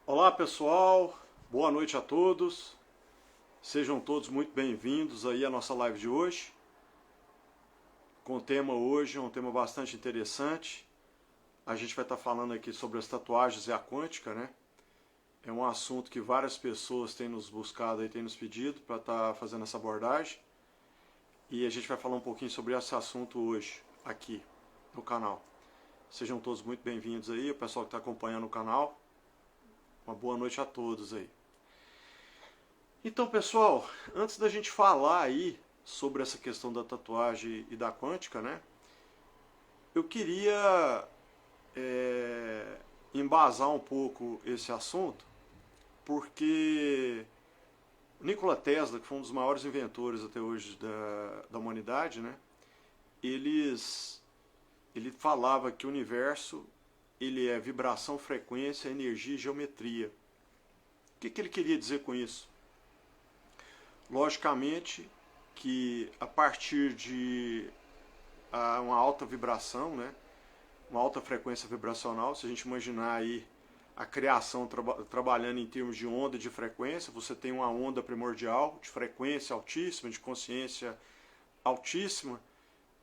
Olá pessoal, boa noite a todos, sejam todos muito bem-vindos aí à nossa live de hoje. Com o tema hoje, um tema bastante interessante. A gente vai estar falando aqui sobre as tatuagens e a quântica, né? É um assunto que várias pessoas têm nos buscado e têm nos pedido para estar fazendo essa abordagem. E a gente vai falar um pouquinho sobre esse assunto hoje, aqui no canal. Sejam todos muito bem-vindos aí, o pessoal que está acompanhando o canal. Uma boa noite a todos aí. Então, pessoal, antes da gente falar aí sobre essa questão da tatuagem e da quântica, né? Eu queria embasar um pouco esse assunto, porque Nikola Tesla, que foi um dos maiores inventores até hoje da humanidade, né? Ele falava que o universo ele é vibração, frequência, energia e geometria. O que ele queria dizer com isso? Logicamente que a partir de uma alta vibração, né, uma alta frequência vibracional, se a gente imaginar aí a criação trabalhando em termos de onda de frequência, você tem uma onda primordial de frequência altíssima, de consciência altíssima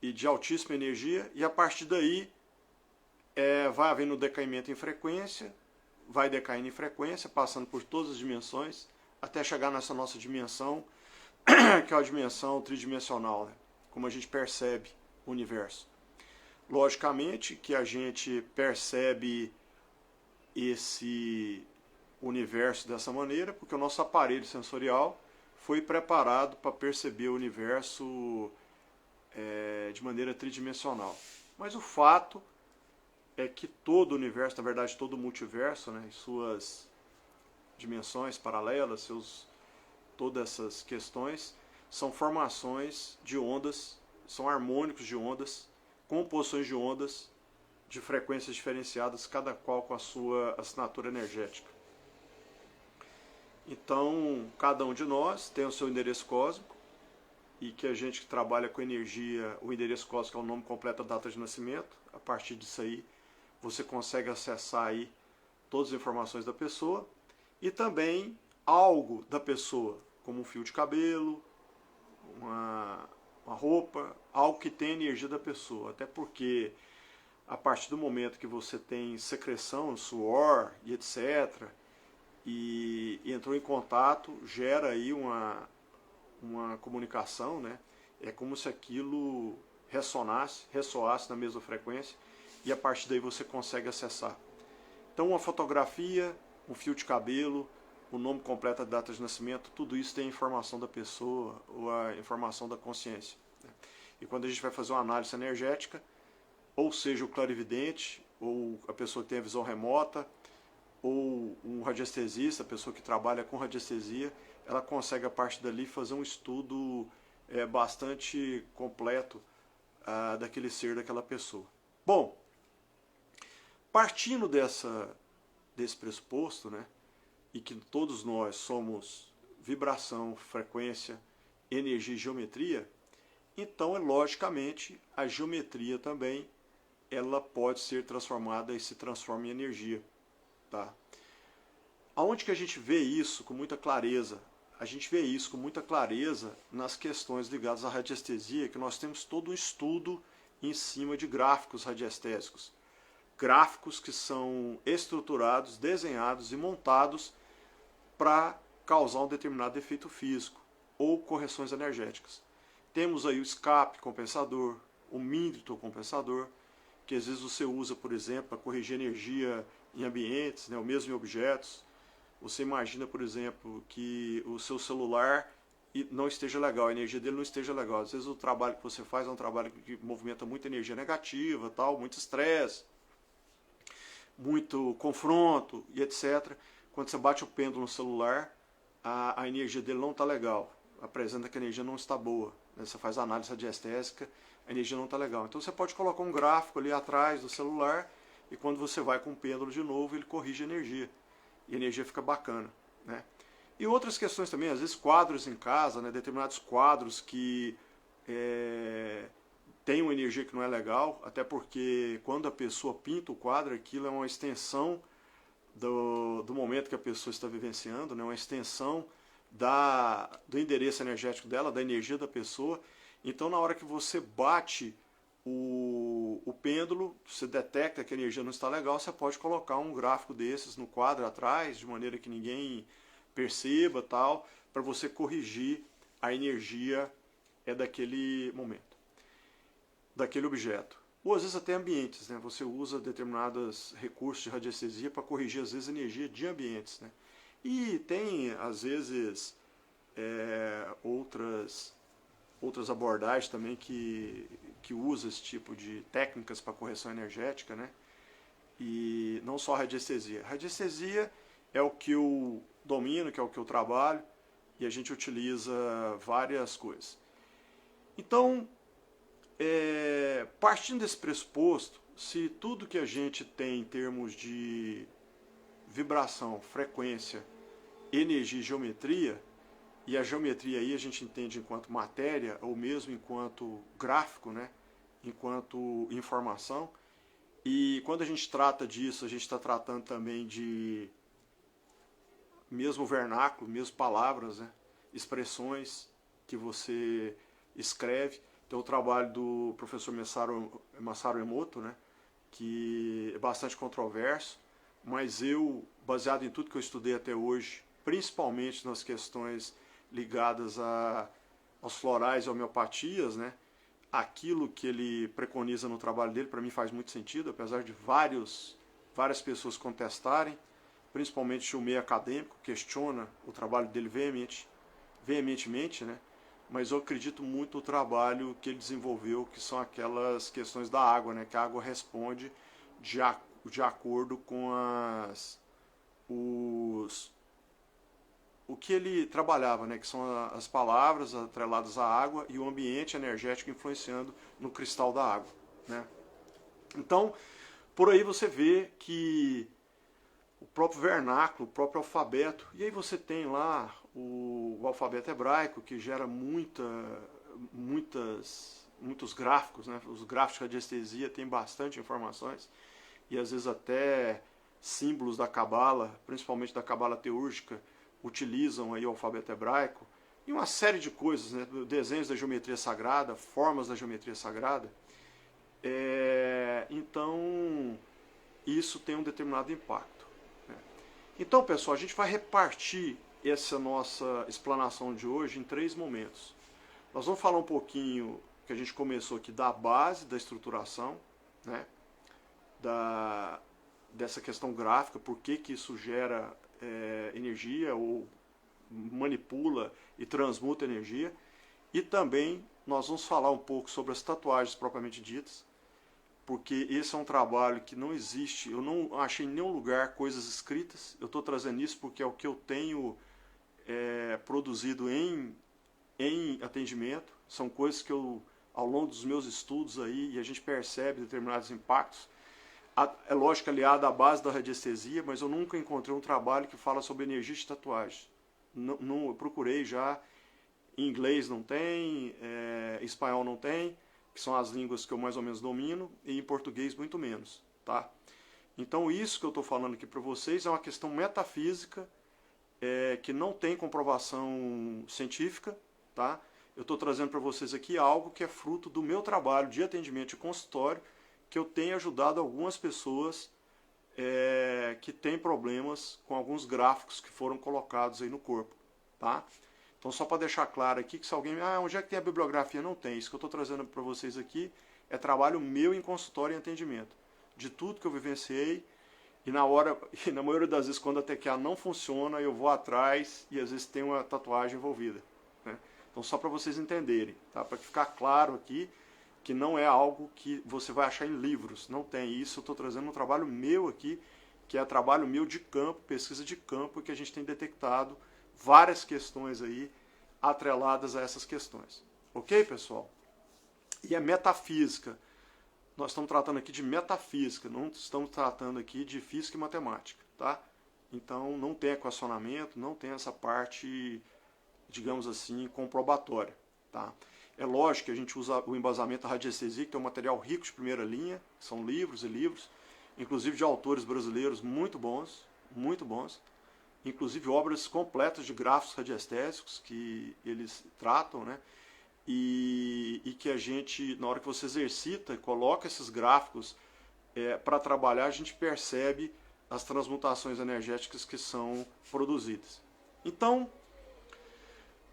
e de altíssima energia, e a partir daí vai havendo decaimento em frequência, vai decaindo em frequência, passando por todas as dimensões, até chegar nessa nossa dimensão, que é a dimensão tridimensional, né? Como a gente percebe o universo. Logicamente que a gente percebe esse universo dessa maneira, porque o nosso aparelho sensorial foi preparado para perceber o universo de maneira tridimensional. Mas o fato é que todo o universo, na verdade todo o multiverso, né, em suas dimensões paralelas, todas essas questões, são formações de ondas, são harmônicos de ondas, composições de ondas de frequências diferenciadas, cada qual com a sua assinatura energética. Então, cada um de nós tem o seu endereço cósmico, e que a gente que trabalha com energia, o endereço cósmico é o nome completo da data de nascimento. A partir disso aí, você consegue acessar aí todas as informações da pessoa e também algo da pessoa, como um fio de cabelo, uma roupa, algo que tem energia da pessoa. Até porque a partir do momento que você tem secreção, suor e etc., e entrou em contato, gera aí uma comunicação, né? É como se aquilo ressoasse na mesma frequência, e a partir daí você consegue acessar. Então uma fotografia, um fio de cabelo, o nome completo, a data de nascimento, tudo isso tem a informação da pessoa ou a informação da consciência. E quando a gente vai fazer uma análise energética, ou seja, o clarividente, ou a pessoa que tem a visão remota, ou um radiestesista, a pessoa que trabalha com radiestesia, ela consegue a partir dali fazer um estudo bastante completo daquele ser, daquela pessoa. Bom, partindo desse pressuposto, né, e que todos nós somos vibração, frequência, energia e geometria, então logicamente a geometria também ela pode ser transformada e se transforma em energia. Tá? Aonde que a gente vê isso com muita clareza? A gente vê isso com muita clareza nas questões ligadas à radiestesia, que nós temos todo um estudo em cima de gráficos radiestésicos. Gráficos que são estruturados, desenhados e montados para causar um determinado efeito físico ou correções energéticas. Temos aí o escape compensador, o Minderton compensador, que às vezes você usa, por exemplo, para corrigir energia em ambientes, né, ou mesmo em objetos. Você imagina, por exemplo, que o seu celular não esteja legal, a energia dele não esteja legal. Às vezes o trabalho que você faz é um trabalho que movimenta muita energia negativa, tal, muito estresse, muito confronto e etc. Quando você bate o pêndulo no celular, a energia dele não está legal, apresenta que a energia não está boa. Né? Você faz a análise radiestésica, a energia não está legal. Então você pode colocar um gráfico ali atrás do celular e quando você vai com o pêndulo de novo, ele corrige a energia. E a energia fica bacana. Né? E outras questões também, às vezes quadros em casa, né? Determinados quadros que tem uma energia que não é legal, até porque quando a pessoa pinta o quadro, aquilo é uma extensão do momento que a pessoa está vivenciando, né? Uma extensão do endereço energético dela, da energia da pessoa. Então, na hora que você bate o pêndulo, você detecta que a energia não está legal, você pode colocar um gráfico desses no quadro atrás, de maneira que ninguém perceba, tal, para você corrigir a energia daquele momento, daquele objeto. Ou às vezes até ambientes, né? Você usa determinados recursos de radiestesia para corrigir às vezes a energia de ambientes, né? E tem às vezes outras abordagens também que usa esse tipo de técnicas para correção energética, né? E não só radiestesia. Radiestesia é o que eu domino, que é o que eu trabalho, e a gente utiliza várias coisas. Então, partindo desse pressuposto, se tudo que a gente tem em termos de vibração, frequência, energia e geometria, e a geometria aí a gente entende enquanto matéria, ou mesmo enquanto gráfico, né? Enquanto informação, e quando a gente trata disso, a gente está tratando também de mesmo vernáculo, mesmo palavras, né? Expressões que você escreve. Tem o trabalho do professor Masaru Emoto, né? Que é bastante controverso, mas eu, baseado em tudo que eu estudei até hoje, principalmente nas questões ligadas aos florais e homeopatias, né? Aquilo que ele preconiza no trabalho dele, para mim faz muito sentido, apesar de várias pessoas contestarem, principalmente o meio acadêmico, questiona o trabalho dele veementemente, né? Mas eu acredito muito no trabalho que ele desenvolveu, que são aquelas questões da água, né? Que a água responde de acordo com o que ele trabalhava, né? Que são as palavras atreladas à água e o ambiente energético influenciando no cristal da água, né? Então, por aí você vê que o próprio vernáculo, o próprio alfabeto, e aí você tem lá o alfabeto hebraico, que gera muitos gráficos, né? Os gráficos de radiestesia têm bastante informações, e às vezes até símbolos da cabala, principalmente da cabala teúrgica, utilizam aí o alfabeto hebraico, e uma série de coisas, né? Desenhos da geometria sagrada, formas da geometria sagrada. Então, isso tem um determinado impacto, né? Então, pessoal, a gente vai repartir essa nossa explanação de hoje em 3 momentos. Nós vamos falar um pouquinho, que a gente começou aqui, da base da estruturação, né? Dessa questão gráfica, por que isso gera energia ou manipula e transmuta energia. E também nós vamos falar um pouco sobre as tatuagens propriamente ditas, porque esse é um trabalho que não existe, eu não achei em nenhum lugar coisas escritas. Eu estou trazendo isso porque é o que eu tenho produzido em atendimento, são coisas que eu, ao longo dos meus estudos aí, e a gente percebe determinados impactos. É lógico, aliado à base da radiestesia, mas eu nunca encontrei um trabalho que fala sobre energia de tatuagem. Não, eu procurei já, em inglês não tem, em espanhol não tem, que são as línguas que eu mais ou menos domino, e em português muito menos, tá? Então isso que eu estou falando aqui para vocês é uma questão metafísica, que não tem comprovação científica, tá? Eu estou trazendo para vocês aqui algo que é fruto do meu trabalho de atendimento de consultório, que eu tenho ajudado algumas pessoas que têm problemas com alguns gráficos que foram colocados aí no corpo, tá? Então, só para deixar claro aqui, que se alguém... onde é que tem a bibliografia? Não tem. Isso que eu estou trazendo para vocês aqui é trabalho meu em consultório e atendimento. De tudo que eu vivenciei, e na maioria das vezes, quando a TQA não funciona, eu vou atrás e às vezes tem uma tatuagem envolvida, né? Então, só para vocês entenderem, tá? Para ficar claro aqui, que não é algo que você vai achar em livros, não tem isso. Eu estou trazendo um trabalho meu aqui, que é trabalho meu de campo, pesquisa de campo, que a gente tem detectado várias questões aí atreladas a essas questões. Ok, pessoal? E a metafísica. Nós estamos tratando aqui de metafísica, não estamos tratando aqui de física e matemática, tá? Então não tem equacionamento, não tem essa parte, digamos assim, comprobatória, tá? É lógico que a gente usa o embasamento da radiestesia, que tem um material rico de primeira linha, são livros e livros, inclusive de autores brasileiros muito bons, muito bons. Inclusive obras completas de grafos radiestésicos que eles tratam, né? E que a gente, na hora que você exercita e coloca esses gráficos para trabalhar, a gente percebe as transmutações energéticas que são produzidas. Então,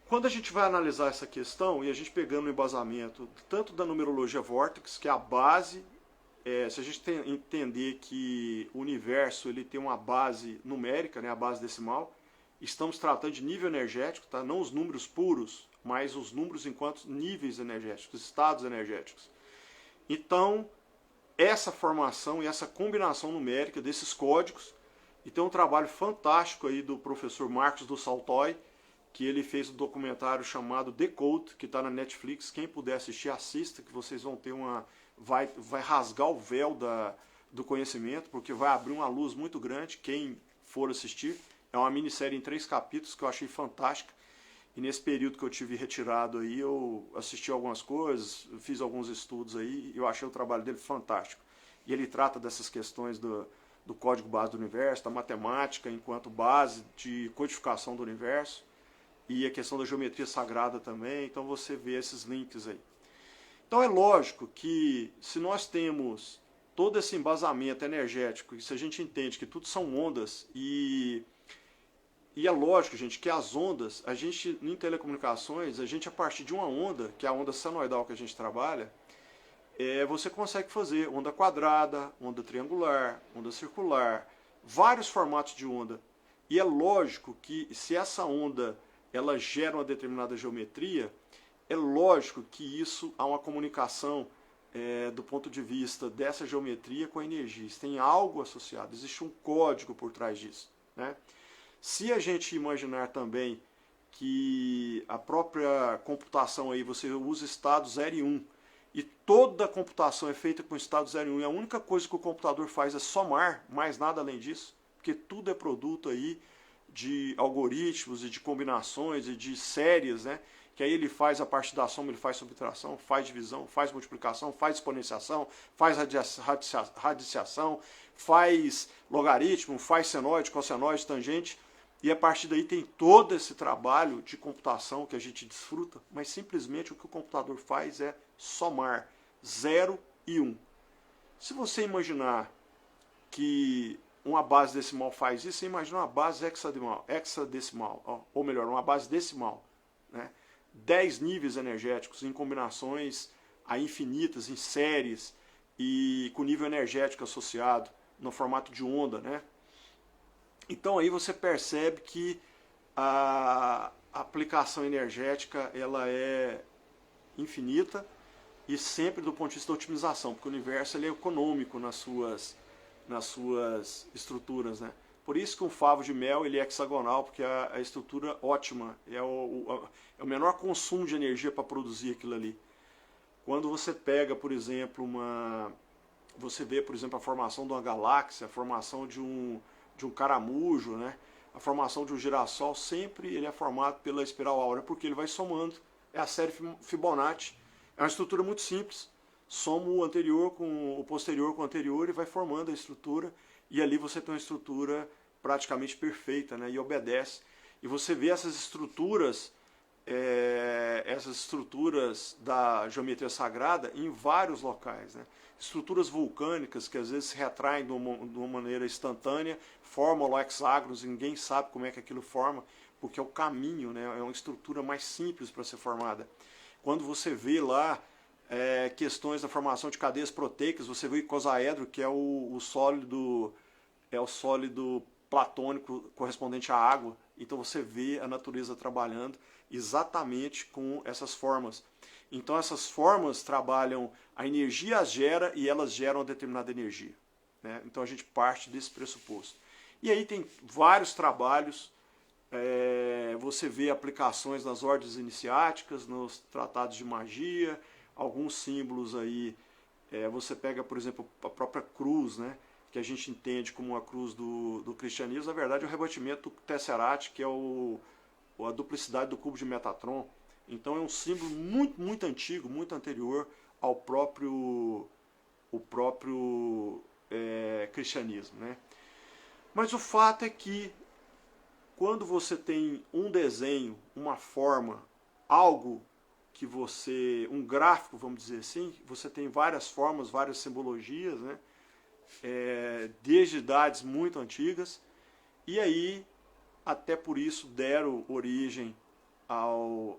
quando a gente vai analisar essa questão, e a gente pegando o embasamento tanto da numerologia Vortex, que é a base, se a gente entender que o universo ele tem uma base numérica, né, a base decimal, estamos tratando de nível energético, tá? Não os números puros, mas os números enquanto níveis energéticos, estados energéticos. Então, essa formação e essa combinação numérica desses códigos, e tem um trabalho fantástico aí do professor Marcos do Saltoy, que ele fez um documentário chamado Decode, que está na Netflix. Quem puder assistir, assista, que vocês vão ter vai rasgar o véu do conhecimento, porque vai abrir uma luz muito grande, quem for assistir. É uma minissérie em 3 capítulos que eu achei fantástica. E nesse período que eu tive retirado aí, eu assisti algumas coisas, fiz alguns estudos aí, e eu achei o trabalho dele fantástico. E ele trata dessas questões do código base do universo, da matemática enquanto base de codificação do universo, e a questão da geometria sagrada também. Então você vê esses links aí. Então é lógico que se nós temos todo esse embasamento energético, e se a gente entende que tudo são ondas, e é lógico, gente, que as ondas, a gente em telecomunicações, a gente a partir de uma onda, que é a onda senoidal que a gente trabalha, você consegue fazer onda quadrada, onda triangular, onda circular, vários formatos de onda. E é lógico que se essa onda ela gera uma determinada geometria, é lógico que isso há uma comunicação do ponto de vista dessa geometria com a energia. Tem algo associado, existe um código por trás disso, né? Se a gente imaginar também que a própria computação aí, você usa estado 0 e 1, e toda a computação é feita com estado 0 e 1, e a única coisa que o computador faz é somar, mais nada além disso, porque tudo é produto aí de algoritmos e de combinações e de séries, né? Que aí ele faz a parte da soma, ele faz subtração, faz divisão, faz multiplicação, faz exponenciação, faz radiciação, faz logaritmo, faz senoide, cossenoide, tangente, e a partir daí tem todo esse trabalho de computação que a gente desfruta, mas simplesmente o que o computador faz é somar 0 e 1. Se você imaginar que uma base decimal faz isso, você imagina uma base hexadecimal, ou melhor, uma base decimal, né? 10 níveis energéticos em combinações a infinitas, em séries, e com nível energético associado, no formato de onda, né? Então aí você percebe que a aplicação energética ela é infinita e sempre do ponto de vista da otimização, porque o universo ele é econômico nas suas estruturas, né? Por isso que um favo de mel ele é hexagonal, porque a estrutura ótima, é o menor consumo de energia para produzir aquilo ali. Quando você pega, por exemplo, você vê, por exemplo, a formação de uma galáxia, a formação de um caramujo, né? A formação de um girassol, sempre ele é formado pela espiral áurea, porque ele vai somando. É a série Fibonacci. É uma estrutura muito simples. Soma o anterior com o posterior com o anterior e vai formando a estrutura. E ali você tem uma estrutura praticamente perfeita, né? E obedece. E você vê essas estruturas da geometria sagrada em vários locais, né? Estruturas vulcânicas que às vezes se retraem de uma maneira instantânea, formam lá hexágonos, e ninguém sabe como é que aquilo forma, porque é o caminho, né? É uma estrutura mais simples para ser formada. Quando você vê lá questões da formação de cadeias proteicas, você vê o icosaedro, que é o sólido platônico correspondente à água. Então você vê a natureza trabalhando exatamente com essas formas. Então essas formas trabalham, a energia as gera e elas geram uma determinada energia, né? Então a gente parte desse pressuposto. E aí tem vários trabalhos, você vê aplicações nas ordens iniciáticas, nos tratados de magia, alguns símbolos aí, você pega, por exemplo, a própria cruz, né? Que a gente entende como uma cruz do cristianismo, na verdade é o rebatimento do Tesseract, que é a duplicidade do cubo de Metatron. Então é um símbolo muito, muito antigo, muito anterior ao próprio cristianismo, né? Mas o fato é que quando você tem um desenho, uma forma, algo que você, um gráfico, vamos dizer assim, você tem várias formas, várias simbologias, né? Desde idades muito antigas, e aí até por isso deram origem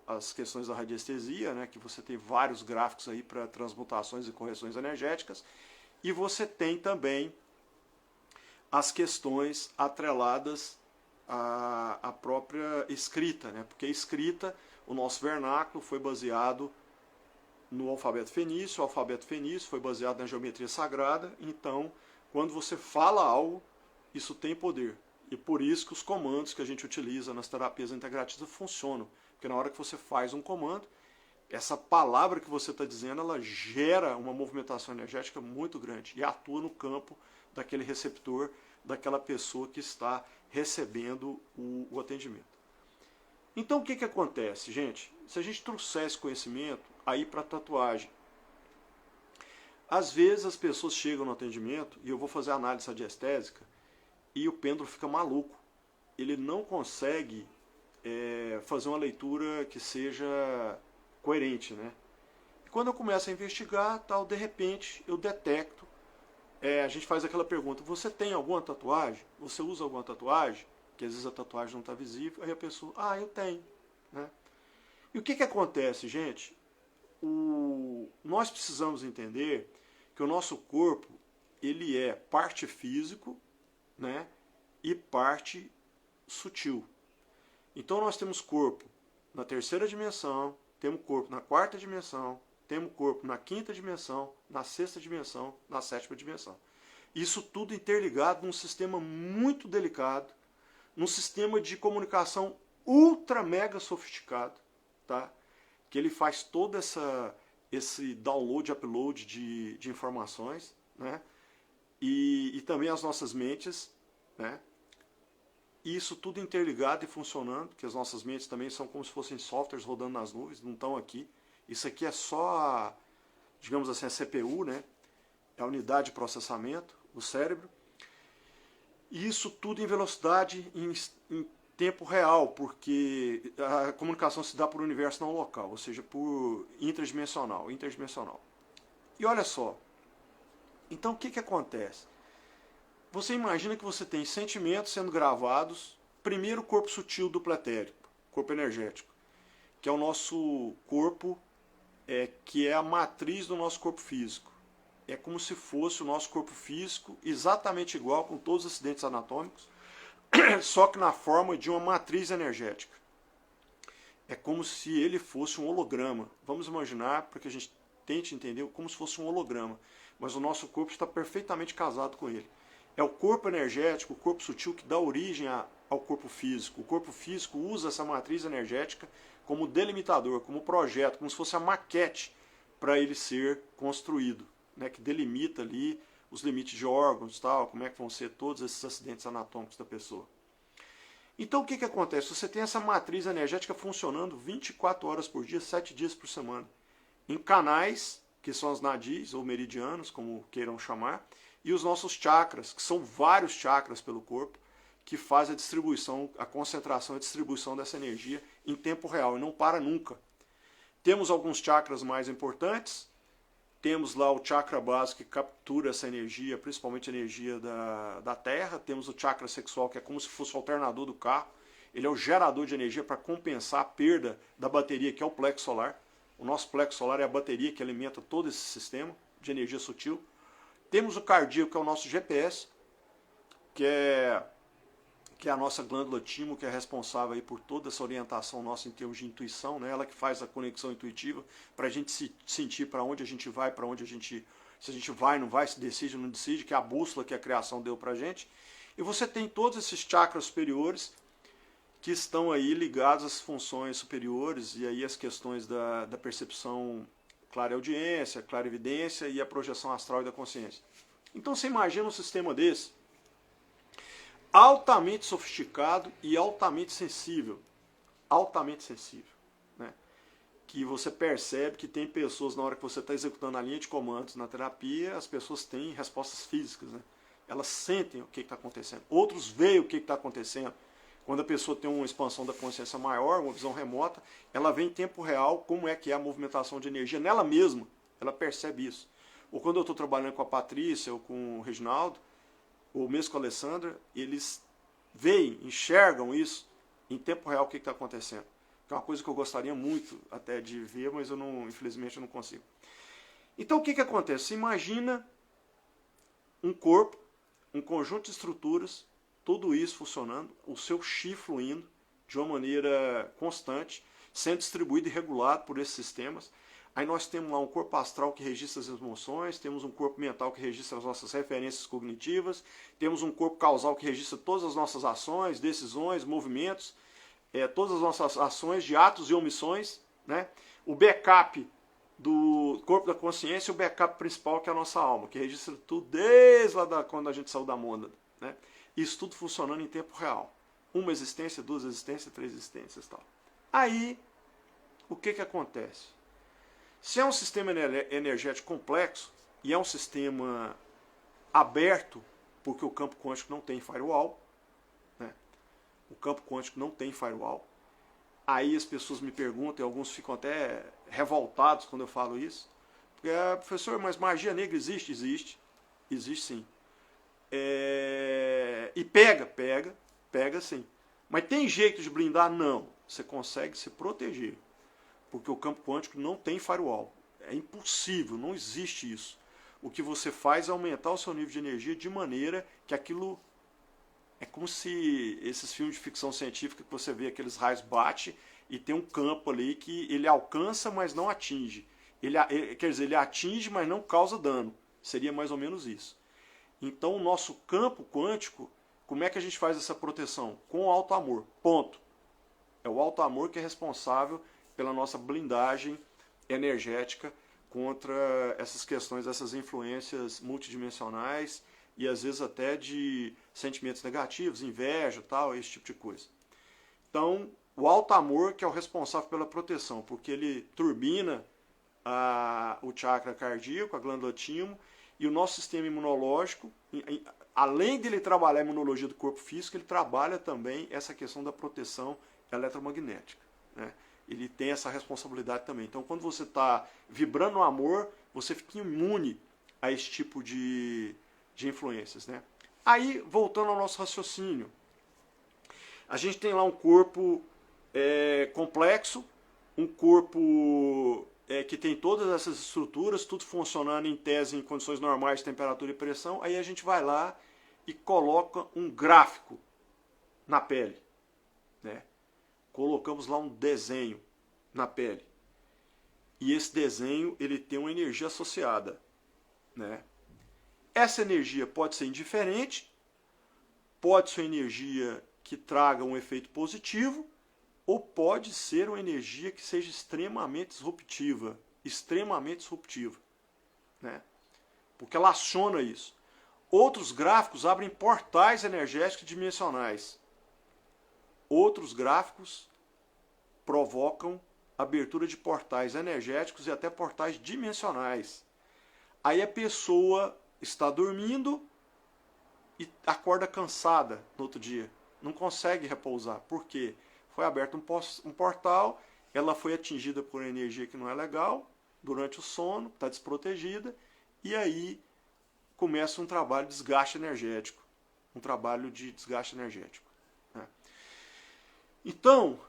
às questões da radiestesia, né? Que você tem vários gráficos aí para transmutações e correções energéticas, e você tem também as questões atreladas à própria escrita, né? Porque a escrita, o nosso vernáculo foi baseado no alfabeto fenício, o alfabeto fenício foi baseado na geometria sagrada, então quando você fala algo, isso tem poder. E por isso que os comandos que a gente utiliza nas terapias integrativas funcionam. Porque na hora que você faz um comando, essa palavra que você está dizendo, ela gera uma movimentação energética muito grande e atua no campo daquele receptor, daquela pessoa que está recebendo o atendimento. Então o que acontece, gente? Se a gente trouxer esse conhecimento aí para a tatuagem, às vezes as pessoas chegam no atendimento e eu vou fazer análise radiestésica e o pêndulo fica maluco. Ele não consegue fazer uma leitura que seja coerente, né? E quando eu começo a investigar, tal, de repente eu detecto, a gente faz aquela pergunta: você tem alguma tatuagem? Você usa alguma tatuagem? Que às vezes a tatuagem não está visível, aí a pessoa, eu tenho, né? E o que acontece, gente? Nós precisamos entender que o nosso corpo, ele é parte físico, né, e parte sutil. Então nós temos corpo na terceira dimensão, temos corpo na quarta dimensão, temos corpo na quinta dimensão, na sexta dimensão, na sétima dimensão. Isso tudo interligado num sistema muito delicado, num sistema de comunicação ultra mega sofisticado, tá? Que ele faz todo esse download e upload de informações, né? E também as nossas mentes, né? E isso tudo interligado e funcionando, que as nossas mentes também são como se fossem softwares rodando nas nuvens, não estão aqui. Isso aqui é só, digamos assim, a CPU, né? É a unidade de processamento, o cérebro. E isso tudo em velocidade, em tempo real, porque a comunicação se dá por universo não local, ou seja, por interdimensional. E olha só, então o que acontece? Você imagina que você tem sentimentos sendo gravados, primeiro o corpo sutil duplo etérico, corpo energético, que é o nosso corpo, que é a matriz do nosso corpo físico. É como se fosse o nosso corpo físico, exatamente igual, com todos os acidentes anatômicos, só que na forma de uma matriz energética. É como se ele fosse um holograma. Vamos imaginar, para que a gente tente entender, como se fosse um holograma. Mas o nosso corpo está perfeitamente casado com ele. É o corpo energético, o corpo sutil, que dá origem ao corpo físico. O corpo físico usa essa matriz energética como delimitador, como projeto, como se fosse a maquete para ele ser construído, né, que delimita ali os limites de órgãos, tal, como é que vão ser todos esses acidentes anatômicos da pessoa. Então o que acontece? Você tem essa matriz energética funcionando 24 horas por dia, 7 dias por semana, em canais, que são os nadis, ou meridianos, como queiram chamar, e os nossos chakras, que são vários chakras pelo corpo, que fazem a distribuição, a concentração e a distribuição dessa energia em tempo real, e não para nunca. Temos alguns chakras mais importantes. Temos lá o chakra básico que captura essa energia, principalmente a energia da Terra. Temos o chakra sexual, que é como se fosse o alternador do carro. Ele é o gerador de energia para compensar a perda da bateria, que é o plexo solar. O nosso plexo solar é a bateria que alimenta todo esse sistema de energia sutil. Temos o cardíaco, que é o nosso GPS, que é a nossa glândula timo, que é responsável aí por toda essa orientação nossa em termos de intuição, né? Ela que faz a conexão intuitiva para a gente se sentir para onde a gente vai, para onde a gente, se a gente vai, não vai, se decide ou não decide, que é a bússola que a criação deu para a gente. E você tem todos esses chakras superiores que estão aí ligados às funções superiores e aí as questões da percepção, clareaudiência, clarevidência e a projeção astral e da consciência. Então você imagina um sistema desse, altamente sofisticado e altamente sensível, né? Que você percebe que tem pessoas, na hora que você está executando a linha de comandos na terapia, as pessoas têm respostas físicas, né? elas sentem o que está acontecendo. Outros veem o que está acontecendo. Quando a pessoa tem uma expansão da consciência maior, uma visão remota, ela vê em tempo real como é que é a movimentação de energia nela mesma. Ela percebe isso. Ou quando eu estou trabalhando com a Patrícia ou com o Reginaldo, ou mesmo com a Alessandra, eles veem, enxergam isso em tempo real o que está acontecendo. Que é uma coisa que eu gostaria muito até de ver, mas eu não, infelizmente eu não consigo. Então o que acontece? Você imagina um corpo, um conjunto de estruturas, tudo isso funcionando, o seu chi fluindo de uma maneira constante, sendo distribuído e regulado por esses sistemas. Aí nós temos lá um corpo astral que registra as emoções, temos um corpo mental que registra as nossas referências cognitivas, temos um corpo causal que registra todas as nossas ações, decisões, movimentos, todas as nossas ações de atos e omissões, né? O backup do corpo da consciência e o backup principal que é a nossa alma, que registra tudo desde lá quando a gente saiu da mônada, né? Isso tudo funcionando em tempo real. Uma existência, duas existências, três existências, tal. Aí, o que acontece? Se é um sistema energético complexo e é um sistema aberto, porque o campo quântico não tem firewall, né? O campo quântico não tem firewall. Aí as pessoas me perguntam, e alguns ficam até revoltados quando eu falo isso. Porque, professor, mas magia negra existe? Existe. Existe sim. E pega sim. Mas tem jeito de blindar? Não. Você consegue se proteger. Porque o campo quântico não tem firewall. É impossível, não existe isso. O que você faz é aumentar o seu nível de energia de maneira que aquilo... É como se esses filmes de ficção científica que você vê aqueles raios bate e tem um campo ali que ele alcança, mas não atinge. Quer dizer, ele atinge, mas não causa dano. Seria mais ou menos isso. Então, o nosso campo quântico, como é que a gente faz essa proteção? Com o alto amor. Ponto. É o alto amor que é responsável pela nossa blindagem energética contra essas questões, essas influências multidimensionais e às vezes até de sentimentos negativos, inveja, tal, esse tipo de coisa. Então, o alto amor que é o responsável pela proteção, porque ele turbina o chakra cardíaco, a glândula timo, e o nosso sistema imunológico, além dele trabalhar a imunologia do corpo físico, ele trabalha também essa questão da proteção eletromagnética, né? Ele tem essa responsabilidade também. Então, quando você está vibrando no amor, você fica imune a esse tipo de influências, né? Aí, voltando ao nosso raciocínio, a gente tem lá um corpo complexo, um corpo que tem todas essas estruturas, tudo funcionando em tese em condições normais de temperatura e pressão. Aí a gente vai lá e coloca um gráfico na pele, né? Colocamos lá um desenho na pele. E esse desenho ele tem uma energia associada, né? Essa energia pode ser indiferente, pode ser energia que traga um efeito positivo, ou pode ser uma energia que seja extremamente disruptiva, né? Porque ela aciona isso. Outros gráficos abrem portais energéticos dimensionais. Outros gráficos provocam abertura de portais energéticos e até portais dimensionais. Aí a pessoa está dormindo e acorda cansada no outro dia. Não consegue repousar. Por quê? Foi aberto um portal, ela foi atingida por energia que não é legal durante o sono, está desprotegida, e aí começa um trabalho de desgaste energético. Né? Então,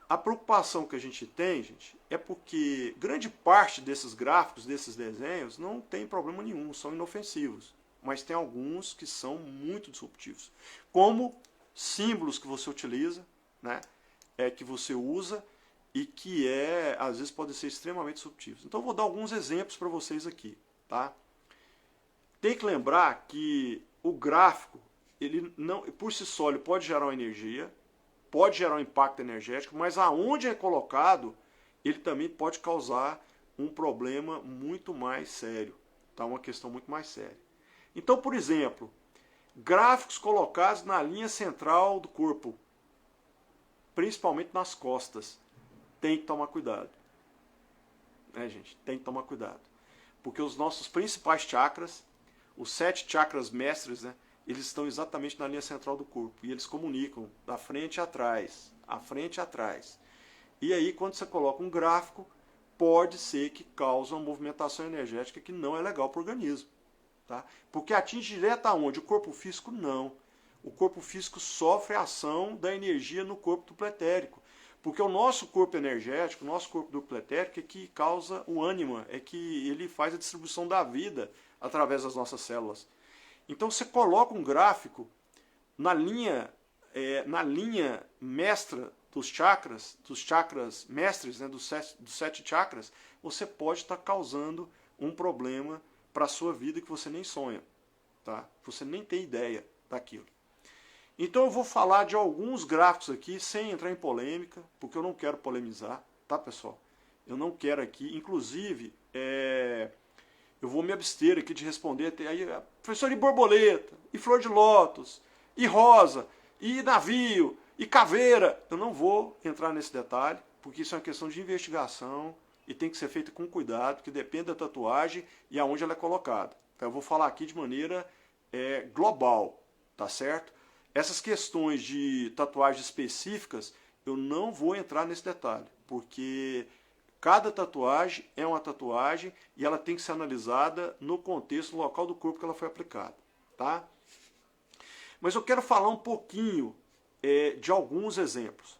a preocupação que a gente tem, gente, é porque grande parte desses gráficos, desses desenhos, não tem problema nenhum, são inofensivos. Mas tem alguns que são muito disruptivos. Como símbolos que você utiliza, né, que você usa e que às vezes podem ser extremamente disruptivos. Então eu vou dar alguns exemplos para vocês aqui. Tá? Tem que lembrar que o gráfico, ele não, por si só, ele pode gerar uma energia, pode gerar um impacto energético, mas aonde é colocado, ele também pode causar um problema muito mais sério. Tá? Uma questão muito mais séria. Então, por exemplo, gráficos colocados na linha central do corpo, principalmente nas costas, tem que tomar cuidado. Né, gente? Tem que tomar cuidado. Porque os nossos principais chakras, os 7 chakras mestres, né, eles estão exatamente na linha central do corpo. E eles comunicam da frente a trás, a frente a trás. E aí, quando você coloca um gráfico, pode ser que cause uma movimentação energética que não é legal para o organismo. Tá? Porque atinge direto aonde? O corpo físico não. O corpo físico sofre a ação da energia no corpo duplo etérico. Porque o nosso corpo energético, o nosso corpo duplo etérico é que causa o ânima, é que ele faz a distribuição da vida através das nossas células. Então você coloca um gráfico na linha mestra dos chakras mestres, né, dos 7 chakras, você pode estar causando um problema para a sua vida que você nem sonha. Tá? Você nem tem ideia daquilo. Então eu vou falar de alguns gráficos aqui, sem entrar em polêmica, porque eu não quero polemizar, tá, pessoal? Eu não quero aqui, inclusive, eu vou me abster aqui de responder, aí, professor, e borboleta, e flor de lótus, e rosa, e navio, e caveira. Eu não vou entrar nesse detalhe, porque isso é uma questão de investigação e tem que ser feito com cuidado, porque depende da tatuagem e aonde ela é colocada. Então eu vou falar aqui de maneira global, tá certo? Essas questões de tatuagens específicas, eu não vou entrar nesse detalhe, porque cada tatuagem é uma tatuagem e ela tem que ser analisada no contexto local do corpo que ela foi aplicada. Tá? Mas eu quero falar um pouquinho de alguns exemplos.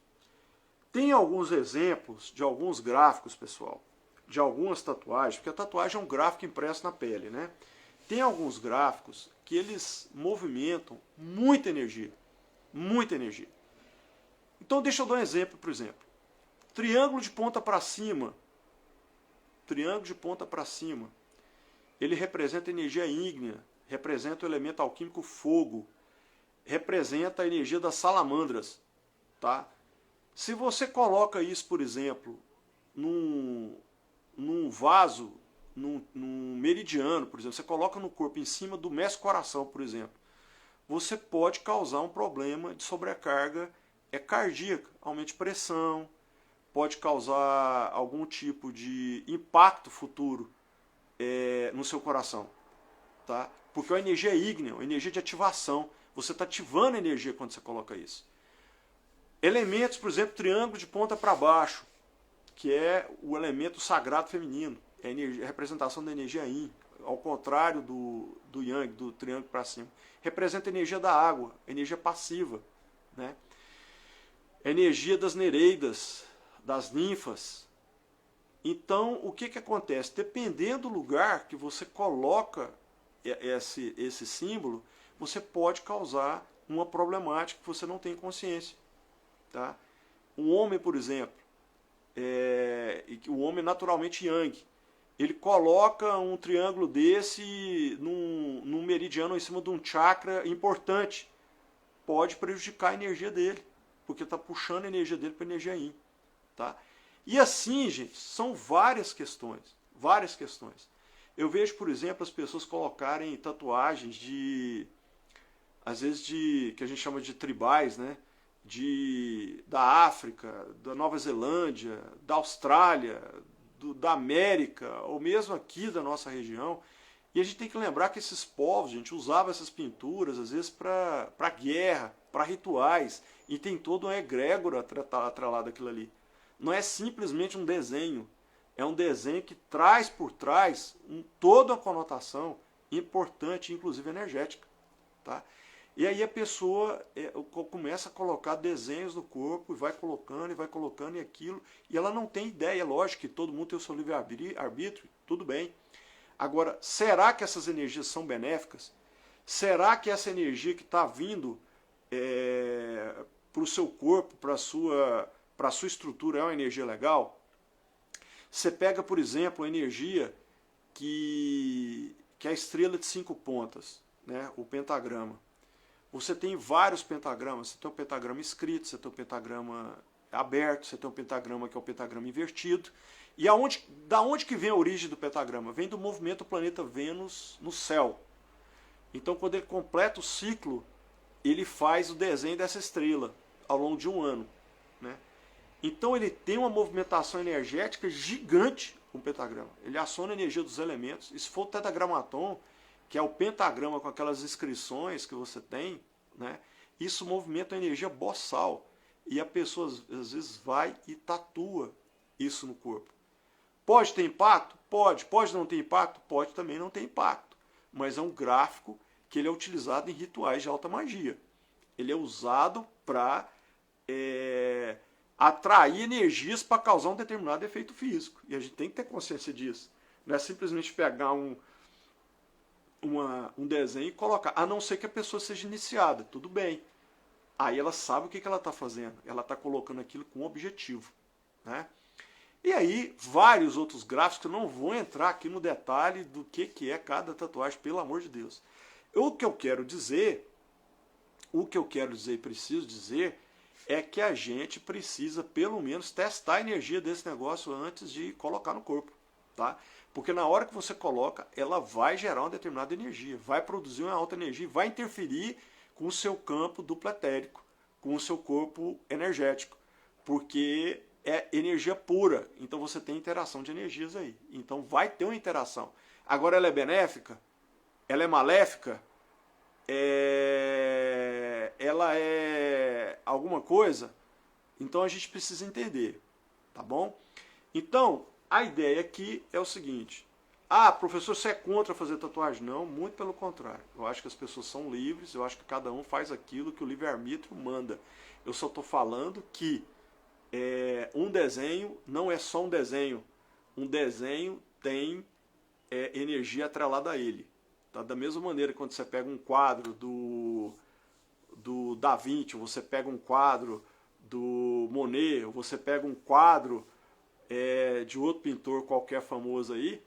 Tem alguns exemplos de alguns gráficos, pessoal, de algumas tatuagens, porque a tatuagem é um gráfico impresso na pele, né? Tem alguns gráficos que eles movimentam muita energia. Muita energia. Então deixa eu dar um exemplo, por exemplo. Triângulo de ponta para cima. Triângulo de ponta para cima. Ele representa energia ígnea, representa o elemento alquímico fogo, representa a energia das salamandras. Tá? Se você coloca isso, por exemplo, num vaso, num meridiano, por exemplo, você coloca no corpo em cima do mestre-coração, por exemplo, você pode causar um problema de sobrecarga cardíaca, aumento de pressão, pode causar algum tipo de impacto futuro no seu coração. Tá? Porque a energia é ígnea, a energia de ativação. Você está ativando a energia quando você coloca isso. Elementos, por exemplo, triângulo de ponta para baixo, que é o elemento sagrado feminino. É a representação da energia yin, ao contrário do yang, do triângulo para cima. Representa a energia da água, a energia passiva. Né? A energia das nereidas, das ninfas. Então, o que acontece? Dependendo do lugar que você coloca esse símbolo, você pode causar uma problemática que você não tem consciência. Tá? Um homem, por exemplo, o homem naturalmente yang, ele coloca um triângulo desse num meridiano em cima de um chakra importante. Pode prejudicar a energia dele, porque está puxando a energia dele para a energia yin. Tá? E assim, gente, são várias questões. Várias questões. Eu vejo, por exemplo, as pessoas colocarem tatuagens às vezes que a gente chama de tribais, né? Da África, da Nova Zelândia, da Austrália, da América, ou mesmo aqui da nossa região. E a gente tem que lembrar que esses povos, gente, usavam essas pinturas, às vezes, para guerra, para rituais, e tem todo um egrégora atrelado àquilo ali. Não é simplesmente um desenho, é um desenho que traz por trás toda uma conotação importante, inclusive energética. Tá? E aí a pessoa começa a colocar desenhos no corpo, e vai colocando e aquilo, e ela não tem ideia. É lógico que todo mundo tem o seu livre-arbítrio, tudo bem. Agora, será que essas energias são benéficas? Será que essa energia que está vindo para o seu corpo, para a sua estrutura, é uma energia legal? Você pega, por exemplo, a energia que é a estrela de 5 pontas, né? O pentagrama. Você tem vários pentagramas. Você tem um pentagrama escrito, você tem um pentagrama aberto, você tem um pentagrama que é o pentagrama invertido. E da onde que vem a origem do pentagrama? Vem do movimento do planeta Vênus no céu. Então, quando ele completa o ciclo, ele faz o desenho dessa estrela ao longo de um ano. Né? Então, ele tem uma movimentação energética gigante com o pentagrama. Ele aciona a energia dos elementos. E se for o tetragramaton, que é o pentagrama com aquelas inscrições que você tem, né? Isso movimenta a energia boçal. E a pessoa às vezes vai e tatua isso no corpo. Pode ter impacto? Pode. Pode não ter impacto? Pode também não ter impacto. Mas é um gráfico que ele é utilizado em rituais de alta magia. Ele é usado para atrair energias para causar um determinado efeito físico. E a gente tem que ter consciência disso. Não é simplesmente pegar um desenho e colocar. A não ser que a pessoa seja iniciada. Tudo bem. Aí ela sabe o que ela está fazendo. Ela está colocando aquilo com objetivo. Né? E aí, vários outros gráficos, eu não vou entrar aqui no detalhe do que é cada tatuagem, pelo amor de Deus. O que eu quero dizer e preciso dizer, é que a gente precisa, pelo menos, testar a energia desse negócio antes de colocar no corpo. Tá? Porque na hora que você coloca, ela vai gerar uma determinada energia, vai produzir uma alta energia, vai interferir com o seu campo duplo etérico, com o seu corpo energético. Porque é energia pura, então você tem interação de energias aí. Então vai ter uma interação. Agora ela é benéfica? Ela é maléfica? Ela é alguma coisa? Então a gente precisa entender, tá bom? Então, a ideia aqui é o seguinte. Ah, professor, você é contra fazer tatuagem? Não, muito pelo contrário. Eu acho que as pessoas são livres, eu acho que cada um faz aquilo que o livre-arbítrio manda. Eu só estou falando que um desenho não é só um desenho. Um desenho tem energia atrelada a ele. Tá? Da mesma maneira que quando você pega um quadro do Da Vinci, ou você pega um quadro do Monet, ou você pega um quadro de outro pintor qualquer famoso aí,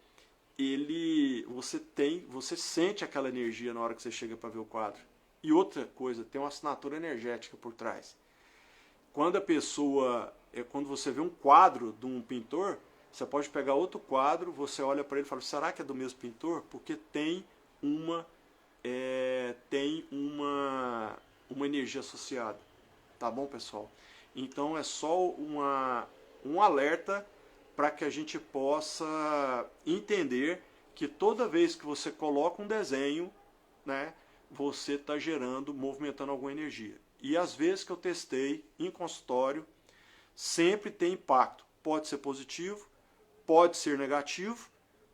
você sente aquela energia na hora que você chega para ver o quadro. E outra coisa, tem uma assinatura energética por trás. Quando você vê um quadro de um pintor, você pode pegar outro quadro, você olha para ele e fala, será que é do mesmo pintor? Porque tem uma energia associada. Tá bom, pessoal? Então é só um alerta para que a gente possa entender que toda vez que você coloca um desenho, né, você está movimentando alguma energia. E às vezes que eu testei em consultório, sempre tem impacto. Pode ser positivo, pode ser negativo,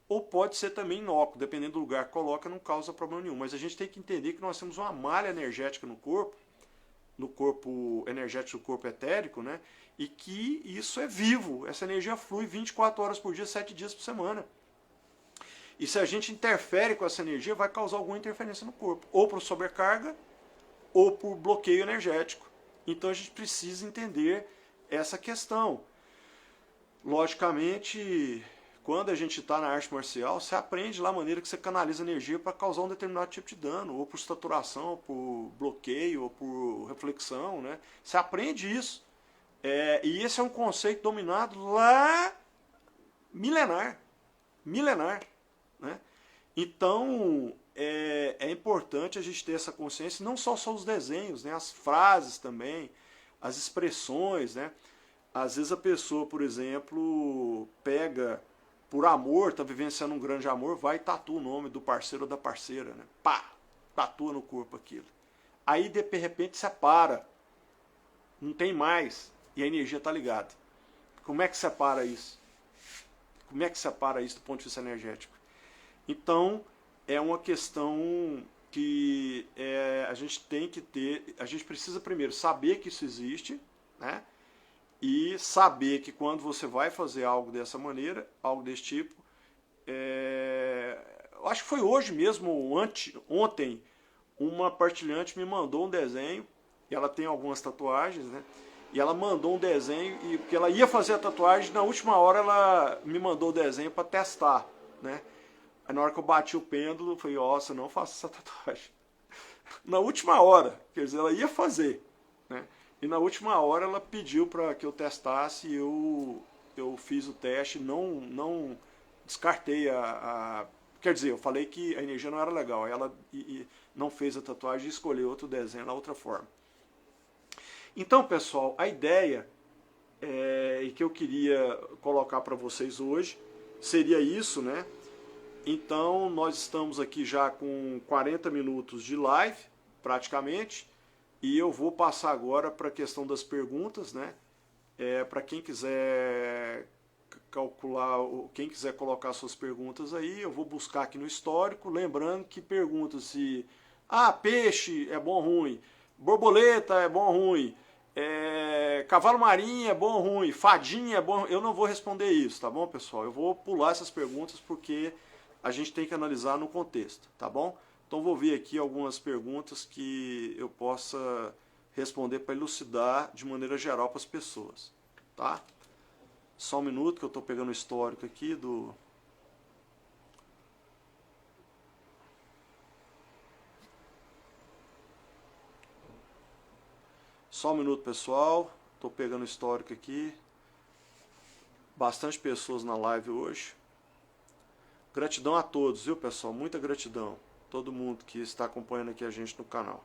ou pode ser também inócuo. Dependendo do lugar que coloca, não causa problema nenhum. Mas a gente tem que entender que nós temos uma malha energética no corpo energético do corpo etérico, né? E que isso é vivo. Essa energia flui 24 horas por dia, 7 dias por semana. E se a gente interfere com essa energia, vai causar alguma interferência no corpo. Ou por sobrecarga, ou por bloqueio energético. Então a gente precisa entender essa questão. Logicamente, quando a gente está na arte marcial, você aprende lá a maneira que você canaliza energia para causar um determinado tipo de dano, ou por saturação, ou por bloqueio, ou por reflexão, né? Você aprende isso. E esse é um conceito dominado lá milenar. Né? Então, é importante a gente ter essa consciência, não só os desenhos, né? As frases também, as expressões, né? Às vezes a pessoa, por exemplo, pega por amor, está vivenciando um grande amor, vai e tatua o nome do parceiro ou da parceira, né? Pá! Tatua no corpo aquilo. Aí de repente separa, não tem mais, e a energia está ligada. Como é que separa isso? Como é que separa isso do ponto de vista energético? Então, é uma questão que a gente tem que ter, a gente precisa primeiro saber que isso existe, né? E saber que quando você vai fazer algo dessa maneira, algo desse tipo, eu acho que foi hoje mesmo, ontem, uma partilhante me mandou um desenho, e ela tem algumas tatuagens, né? E ela mandou um desenho, porque ela ia fazer a tatuagem, na última hora ela me mandou o desenho para testar, né? Aí na hora que eu bati o pêndulo, eu falei, nossa, não faça essa tatuagem. Na última hora, quer dizer, ela ia fazer, né? E na última hora ela pediu para que eu testasse, eu fiz o teste, não descartei quer dizer, eu falei que a energia não era legal, aí ela não fez a tatuagem e escolheu outro desenho, na outra forma. Então, pessoal, a ideia que eu queria colocar para vocês hoje seria isso, né? Então, nós estamos aqui já com 40 minutos de live, praticamente, e eu vou passar agora para a questão das perguntas, né? Para quem quiser calcular, quem quiser colocar suas perguntas aí, eu vou buscar aqui no histórico, lembrando que pergunta se peixe é bom ou ruim, borboleta é bom ou ruim, cavalo marinho é bom ou ruim, fadinha é bom, eu não vou responder isso, tá bom, pessoal? Eu vou pular essas perguntas porque a gente tem que analisar no contexto, tá bom? Então vou ver aqui algumas perguntas que eu possa responder para elucidar de maneira geral para as pessoas, tá? Só um minuto que eu estou pegando o histórico aqui do... Só um minuto, pessoal. Estou pegando o histórico aqui. Bastante pessoas na live hoje. Gratidão a todos, viu, pessoal? Muita gratidão. Todo mundo que está acompanhando aqui a gente no canal.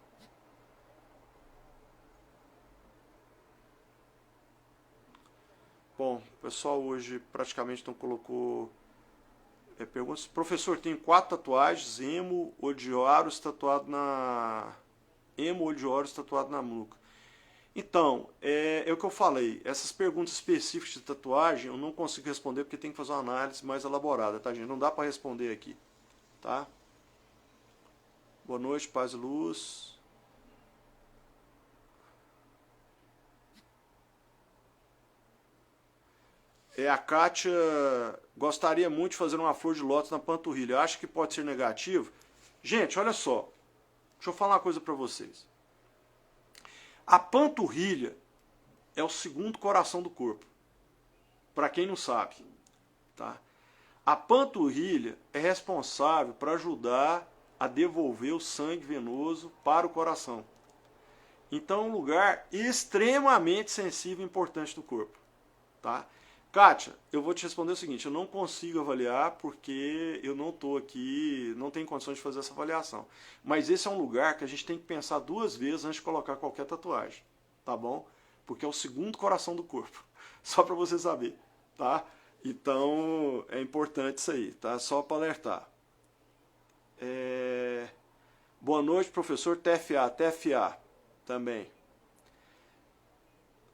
Bom, o pessoal hoje praticamente não colocou perguntas. Professor, tem 4 tatuagens, emo, olho de ouro tatuado na... Emo, olho de ouro tatuado na nuca. Então, é o que eu falei, essas perguntas específicas de tatuagem eu não consigo responder porque tem que fazer uma análise mais elaborada, tá, gente? Não dá para responder aqui, tá? Boa noite, paz e luz. A Kátia gostaria muito de fazer uma flor de lótus na panturrilha. Acha que pode ser negativo? Gente, olha só. Deixa eu falar uma coisa para vocês. A panturrilha é o segundo coração do corpo. Para quem não sabe, tá? A panturrilha é responsável para ajudar a devolver o sangue venoso para o coração. Então é um lugar extremamente sensível e importante do corpo, tá? Kátia, eu vou te responder o seguinte, eu não consigo avaliar porque eu não estou aqui, não tenho condições de fazer essa avaliação. Mas esse é um lugar que a gente tem que pensar 2 vezes antes de colocar qualquer tatuagem, tá bom? Porque é o segundo coração do corpo, só para você saber, tá? Então é importante isso aí, tá? Só para alertar. Boa noite, professor. TFA também.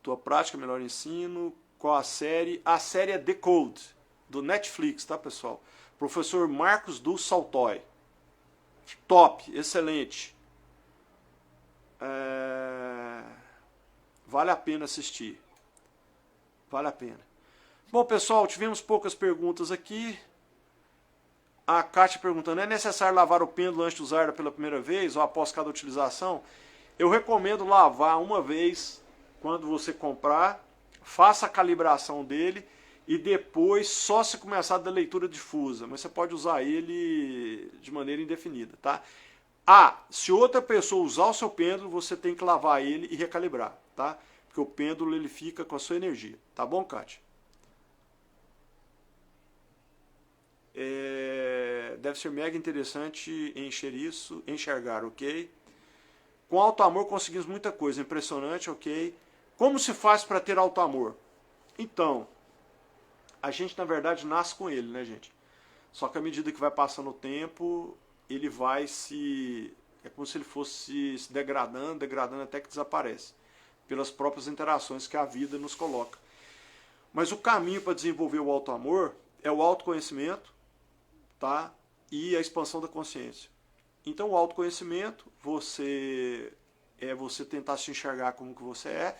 Tua prática, melhor ensino. Qual a série? A série é The Code, do Netflix, tá, pessoal? Professor Marcos do Saltói. Top, excelente. Vale a pena assistir. Vale a pena. Bom, pessoal, tivemos poucas perguntas aqui. A Kátia perguntando, é necessário lavar o pêndulo antes de usar pela primeira vez ou após cada utilização? Eu recomendo lavar uma vez quando você comprar. Faça a calibração dele e depois só se começar da leitura difusa, mas você pode usar ele de maneira indefinida, tá? Se outra pessoa usar o seu pêndulo, você tem que lavar ele e recalibrar, tá? Porque o pêndulo ele fica com a sua energia, tá bom, Kátia? Deve ser mega interessante enxergar, ok? Com alto amor conseguimos muita coisa, impressionante, ok? Como se faz para ter alto amor? Então, a gente na verdade nasce com ele, né, gente? Só que à medida que vai passando o tempo, ele vai se... É como se ele fosse se degradando até que desaparece. Pelas próprias interações que a vida nos coloca. Mas o caminho para desenvolver o alto amor é o autoconhecimento, tá? E a expansão da consciência. Então o autoconhecimento, você tentar se enxergar como que você é.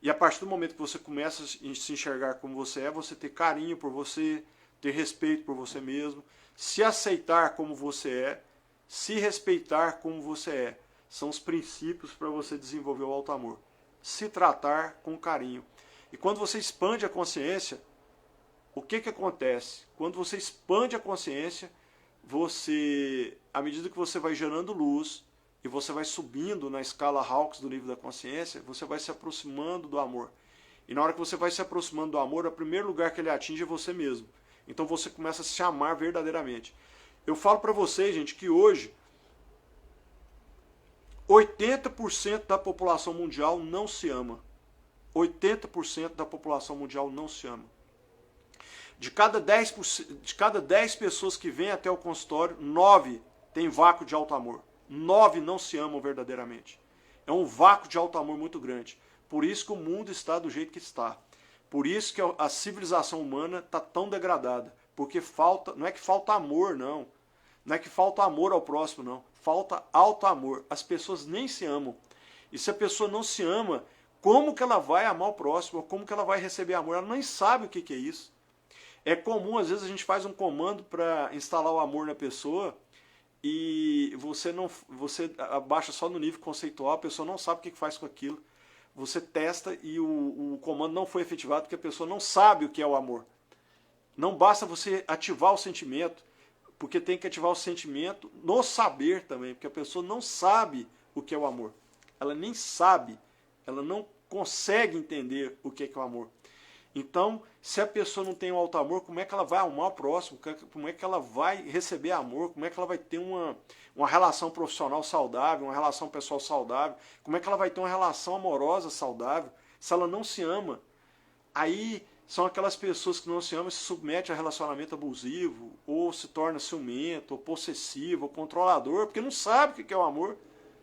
E a partir do momento que você começa a se enxergar como você é, você ter carinho por você, ter respeito por você mesmo, se aceitar como você é, se respeitar como você é. São os princípios para você desenvolver o alto amor. Se tratar com carinho. E quando você expande a consciência, o que acontece? Quando você expande a consciência, à medida que você vai gerando luz, e você vai subindo na escala Hawkes do nível da consciência, você vai se aproximando do amor. E na hora que você vai se aproximando do amor, o primeiro lugar que ele atinge é você mesmo. Então você começa a se amar verdadeiramente. Eu falo para vocês, gente, que hoje 80% da população mundial não se ama. 80% da população mundial não se ama. De cada 10 pessoas que vêm até o consultório, 9 têm vácuo de alto amor. 9 não se amam verdadeiramente. É um vácuo de alto amor muito grande. Por isso que o mundo está do jeito que está. Por isso que a civilização humana está tão degradada. Porque falta, não é que falta amor, não. Não é que falta amor ao próximo, não. Falta alto amor. As pessoas nem se amam. E se a pessoa não se ama, como que ela vai amar o próximo? Como que ela vai receber amor? Ela nem sabe o que é isso. É comum, às vezes, a gente faz um comando para instalar o amor na pessoa e você abaixa só no nível conceitual, a pessoa não sabe o que faz com aquilo. Você testa e o comando não foi efetivado porque a pessoa não sabe o que é o amor. Não basta você ativar o sentimento, porque tem que ativar o sentimento no saber também, porque a pessoa não sabe o que é o amor. Ela nem sabe, ela não consegue entender o que é o amor. Então, se a pessoa não tem um alto amor, como é que ela vai amar o próximo? Como é que ela vai receber amor? Como é que ela vai ter uma relação profissional saudável, uma relação pessoal saudável? Como é que ela vai ter uma relação amorosa saudável? Se ela não se ama, aí são aquelas pessoas que não se amam e se submetem a relacionamento abusivo, ou se torna ciumento, ou possessivo, ou controlador, porque não sabe o que é o amor.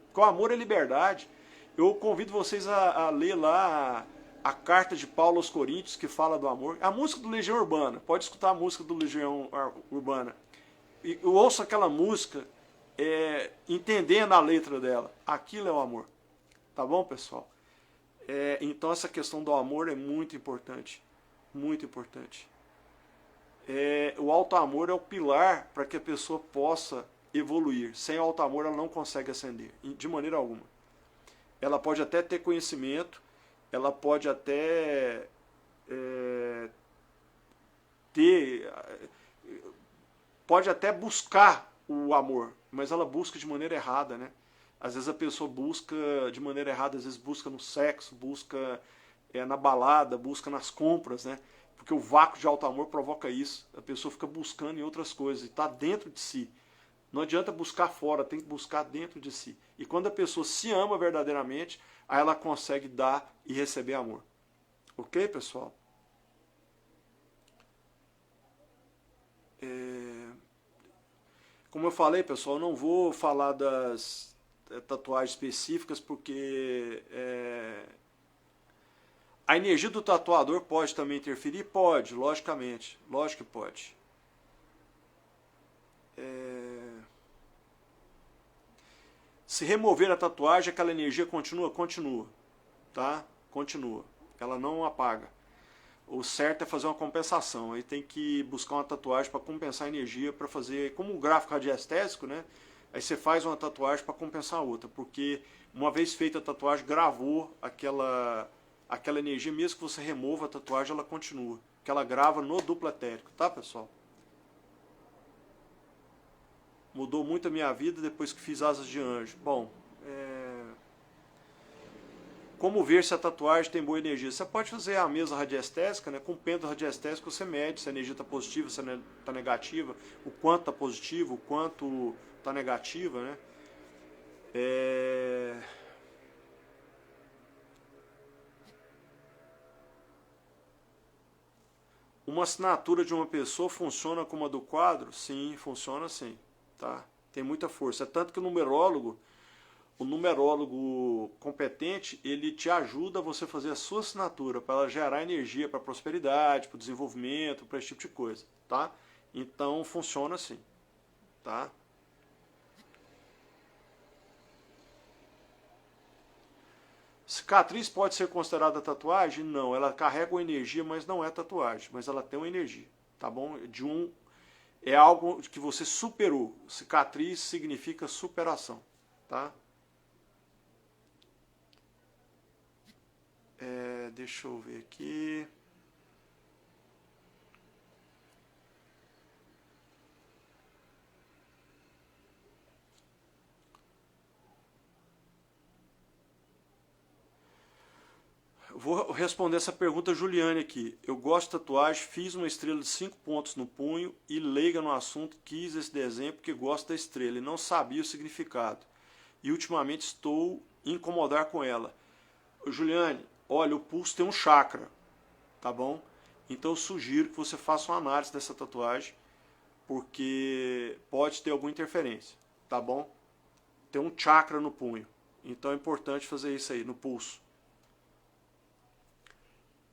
Porque o amor é liberdade. Eu convido vocês a ler lá a carta de Paulo aos Coríntios, que fala do amor. A música do Legião Urbana. Pode escutar a música do Legião Urbana. E eu ouço aquela música entendendo a letra dela. Aquilo é o amor. Tá bom, pessoal? Então essa questão do amor é muito importante. Muito importante. O alto amor é o pilar para que a pessoa possa evoluir. Sem o alto amor ela não consegue ascender. De maneira alguma. Ela pode até ter conhecimento, ela pode até pode até buscar o amor, mas ela busca de maneira errada, né? Às vezes a pessoa busca de maneira errada, às vezes busca no sexo, busca na balada, busca nas compras, né? Porque o vácuo de alto amor provoca isso. A pessoa fica buscando em outras coisas e está dentro de si. Não adianta buscar fora, tem que buscar dentro de si. E quando a pessoa se ama verdadeiramente, aí ela consegue dar e receber amor. Ok, pessoal? Como eu falei, pessoal, eu não vou falar das tatuagens específicas porque a energia do tatuador pode também interferir? Pode, logicamente. Lógico que pode. Se remover a tatuagem, aquela energia continua? Continua. Tá? Continua. Ela não apaga. O certo é fazer uma compensação. Aí tem que buscar uma tatuagem para compensar a energia, para fazer, como um gráfico radiestésico, né? Aí você faz uma tatuagem para compensar a outra, porque uma vez feita a tatuagem, gravou aquela energia, mesmo que você remova a tatuagem, ela continua. Que ela grava no duplo etérico, tá, pessoal? Mudou muito a minha vida depois que fiz Asas de Anjo. Bom, como ver se a tatuagem tem boa energia? Você pode fazer a mesa radiestésica, né? Com o pêndulo radiestésico você mede se a energia está positiva, se está negativa, o quanto está positivo, o quanto está negativa, né? Uma assinatura de uma pessoa funciona como a do quadro? Sim, funciona sim. Tá? Tem muita força. É tanto que o numerólogo competente, ele te ajuda a você fazer a sua assinatura para ela gerar energia para prosperidade, para o desenvolvimento, para esse tipo de coisa, tá? Então funciona assim, tá? Cicatriz pode ser considerada tatuagem? Não, ela carrega uma energia, mas não é tatuagem, mas ela tem uma energia, tá bom? É algo que você superou. Cicatriz significa superação, tá? Deixa eu ver aqui. Vou responder essa pergunta Juliane aqui. Eu gosto de tatuagem, fiz uma estrela de 5 pontos no punho e leiga no assunto, quis esse desenho porque gosto da estrela e não sabia o significado. E ultimamente estou incomodar com ela. Juliane, olha, o pulso tem um chakra, tá bom? Então eu sugiro que você faça uma análise dessa tatuagem, porque pode ter alguma interferência, tá bom? Tem um chakra no punho, então é importante fazer isso aí, no pulso.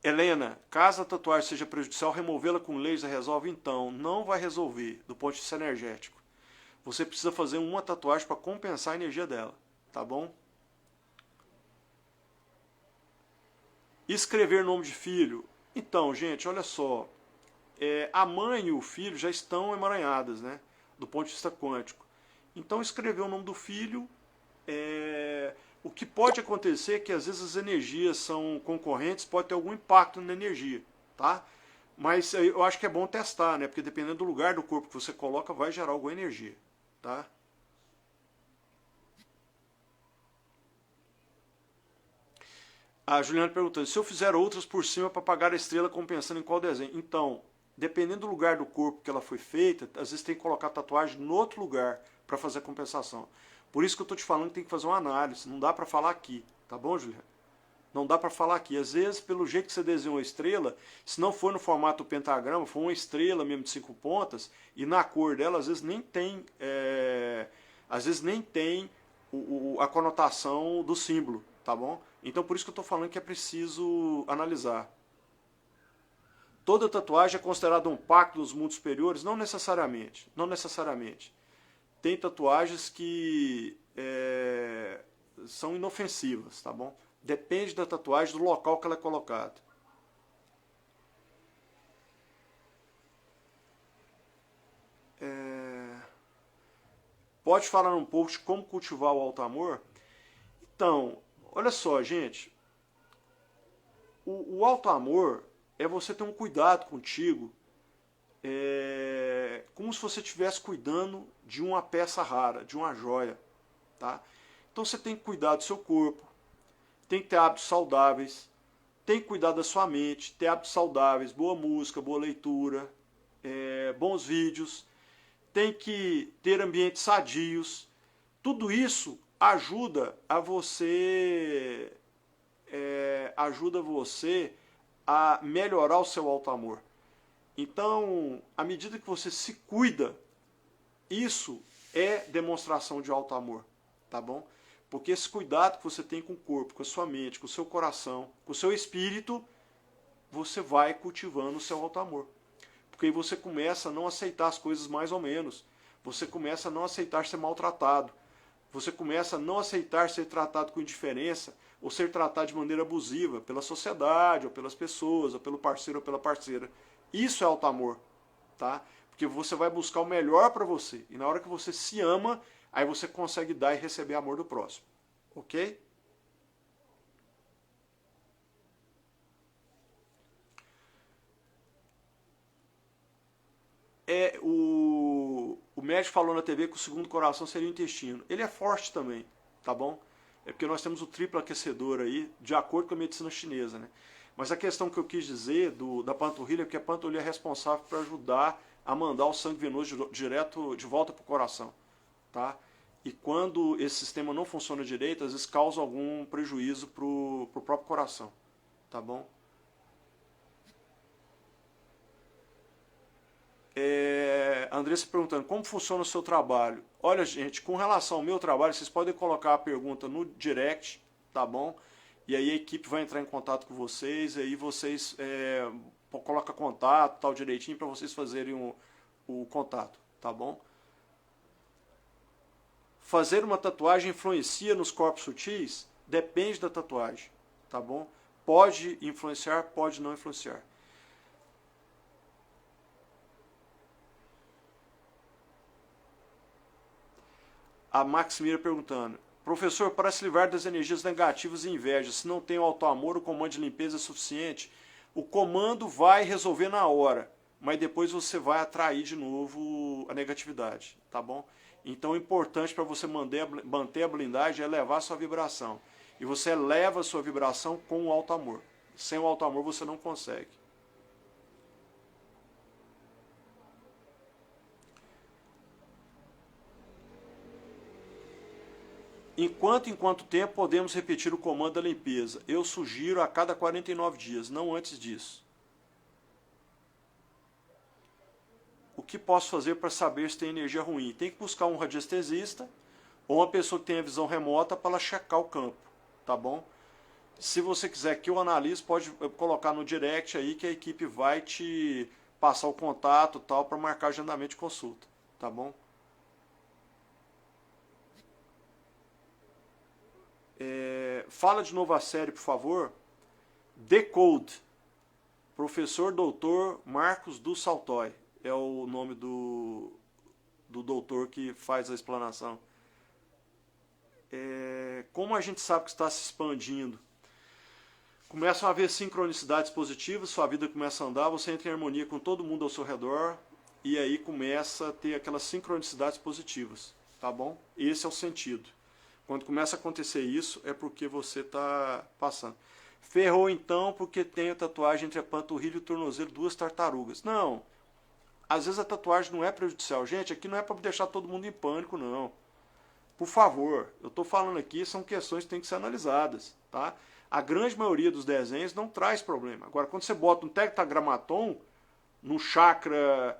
Helena, caso a tatuagem seja prejudicial, removê-la com laser resolve? Então, não vai resolver do ponto de vista energético. Você precisa fazer uma tatuagem para compensar a energia dela, tá bom? Escrever nome de filho. Então, gente, olha só. A mãe e o filho já estão emaranhadas, né? Do ponto de vista quântico. Então, escrever o nome do filho... O que pode acontecer é que às vezes as energias são concorrentes, pode ter algum impacto na energia, tá? Mas eu acho que é bom testar, né? Porque dependendo do lugar do corpo que você coloca, vai gerar alguma energia, tá? A Juliana perguntando, se eu fizer outras por cima para apagar a estrela, compensando em qual desenho? Então, dependendo do lugar do corpo que ela foi feita, às vezes tem que colocar a tatuagem em outro lugar para fazer a compensação. Por isso que eu estou te falando que tem que fazer uma análise, não dá para falar aqui, tá bom, Juliana? Não dá para falar aqui. Às vezes, pelo jeito que você desenhou a estrela, se não for no formato do pentagrama, for uma estrela mesmo de 5 pontas, e na cor dela, às vezes nem tem, a conotação do símbolo, tá bom? Então, por isso que eu estou falando que é preciso analisar. Toda tatuagem é considerada um pacto dos mundos superiores? Não necessariamente. Não necessariamente. Tem tatuagens que são inofensivas, tá bom? Depende da tatuagem, do local que ela é colocada. Pode falar um pouco de como cultivar o alto amor? Então, olha só, gente. O alto amor é você ter um cuidado contigo, como se você estivesse cuidando de uma peça rara, de uma joia, tá? Então você tem que cuidar do seu corpo, tem que ter hábitos saudáveis, tem que cuidar da sua mente, ter hábitos saudáveis, boa música, boa leitura, bons vídeos, tem que ter ambientes sadios. Tudo isso ajuda você a melhorar o seu alto amor. Então, à medida que você se cuida, isso é demonstração de alto amor, tá bom? Porque esse cuidado que você tem com o corpo, com a sua mente, com o seu coração, com o seu espírito, você vai cultivando o seu alto amor. Porque aí você começa a não aceitar as coisas mais ou menos. Você começa a não aceitar ser maltratado. Você começa a não aceitar ser tratado com indiferença ou ser tratado de maneira abusiva pela sociedade, ou pelas pessoas, ou pelo parceiro ou pela parceira. Isso é alto amor, tá? Porque você vai buscar o melhor para você. E na hora que você se ama, aí você consegue dar e receber amor do próximo. Ok? O médico falou na TV que o segundo coração seria o intestino. Ele é forte também, tá bom? É porque nós temos o triplo aquecedor aí, de acordo com a medicina chinesa, né? Mas a questão que eu quis dizer da panturrilha é que a panturrilha é responsável para ajudar a mandar o sangue venoso direto de volta para o coração, tá? E quando esse sistema não funciona direito, às vezes causa algum prejuízo para o próprio coração, tá bom? A Andressa perguntando, como funciona o seu trabalho? Olha, gente, com relação ao meu trabalho, vocês podem colocar a pergunta no direct, tá bom? E aí a equipe vai entrar em contato com vocês, e aí vocês colocam contato, tal, direitinho, para vocês fazerem o contato, tá bom? Fazer uma tatuagem influencia nos corpos sutis? Depende da tatuagem, tá bom? Pode influenciar, pode não influenciar. A Maximira perguntando, professor, para se livrar das energias negativas e inveja, se não tem o auto-amor, o comando de limpeza é suficiente? O comando vai resolver na hora, mas depois você vai atrair de novo a negatividade, tá bom? Então o importante para você manter a blindagem é elevar a sua vibração. E você eleva a sua vibração com o auto-amor. Sem o auto-amor você não consegue. Em quanto tempo podemos repetir o comando da limpeza? Eu sugiro a cada 49 dias, não antes disso. que posso fazer para saber se tem energia ruim? Tem que buscar um radiestesista ou uma pessoa que tenha visão remota para ela checar o campo, tá bom? Se você quiser que eu analise, pode colocar no direct aí que a equipe vai te passar o contato tal para marcar agendamento de consulta, tá bom? Fala de novo a série, por favor. Decode. Professor Doutor Marcos do Saltói. É o nome do doutor que faz a explanação. Como a gente sabe que está se expandindo? Começam a haver sincronicidades positivas, sua vida começa a andar, você entra em harmonia com todo mundo ao seu redor, e aí começa a ter aquelas sincronicidades positivas, tá bom? Esse é o sentido. Quando começa a acontecer isso, é porque você está passando. Ferrou então porque tem a tatuagem entre a panturrilha e o tornozelo, 2 tartarugas. Não, às vezes a tatuagem não é prejudicial. Gente, aqui não é para deixar todo mundo em pânico, não. Por favor, eu estou falando aqui, são questões que têm que ser analisadas, tá? A grande maioria dos desenhos não traz problema. Agora, quando você bota um tetragrammaton no chakra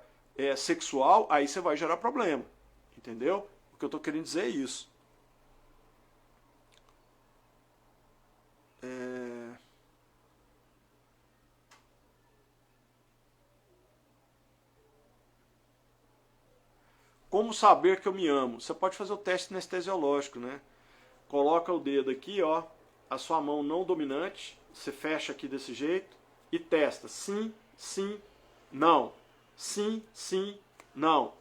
sexual, aí você vai gerar problema, entendeu? O que eu estou querendo dizer é isso. Como saber que eu me amo? Você pode fazer o teste anestesiológico, né? Coloca o dedo aqui, ó, a sua mão não dominante, você fecha aqui desse jeito e testa. Sim, sim, não. Sim, sim, não.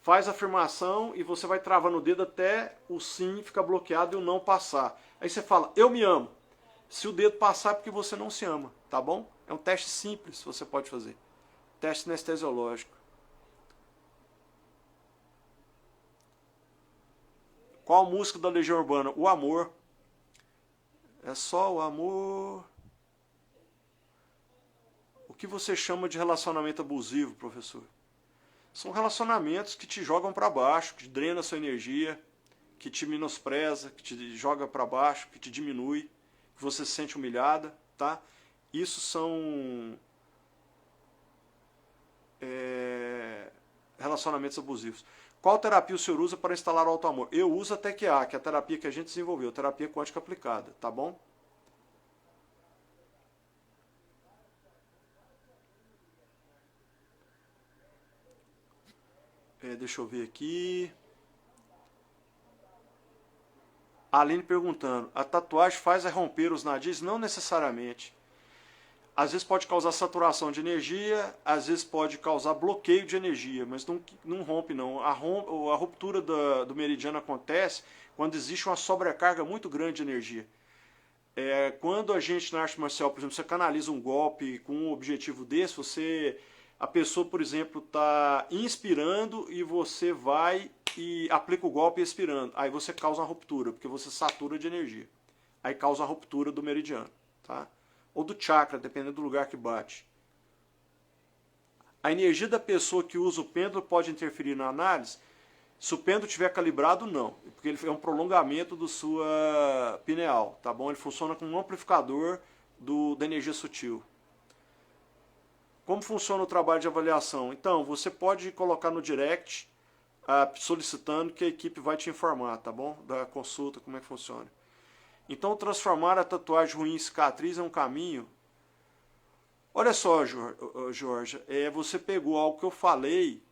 Faz a afirmação e você vai travando o dedo até o sim ficar bloqueado e o não passar. Aí você fala, eu me amo. Se o dedo passar é porque você não se ama, tá bom? É um teste simples, você pode fazer. Teste anestesiológico. Qual música da Legião Urbana? O Amor. É só o amor. O que você chama de relacionamento abusivo, professor? São relacionamentos que te jogam para baixo, que drenam a sua energia, que te menospreza, que te joga para baixo, que te diminui, que você se sente humilhada, tá? Isso são relacionamentos abusivos. Qual terapia o senhor usa para instalar o auto-amor? Eu uso a TQA, que é a terapia que a gente desenvolveu, terapia quântica aplicada, tá bom? Deixa eu ver aqui. A Aline perguntando, a tatuagem faz romper os nadis? Não necessariamente. Às vezes pode causar saturação de energia, às vezes pode causar bloqueio de energia, mas não rompe não. A ruptura do meridiano acontece quando existe uma sobrecarga muito grande de energia. Quando a gente na arte marcial, por exemplo, você canaliza um golpe com um objetivo desse, a pessoa, por exemplo, está inspirando e você vai e aplica o golpe expirando. Aí você causa uma ruptura, porque você satura de energia. Aí causa a ruptura do meridiano, tá? Ou do chakra, dependendo do lugar que bate. A energia da pessoa que usa o pêndulo pode interferir na análise? Se o pêndulo estiver calibrado, não, porque ele é um prolongamento do sua pineal, tá bom? Ele funciona como um amplificador da energia sutil. Como funciona o trabalho de avaliação? Então, você pode colocar no direct solicitando que a equipe vai te informar, tá bom? Da consulta, como é que funciona. Então, transformar a tatuagem ruim em cicatriz é um caminho. Olha só, Jorge, você pegou algo que eu falei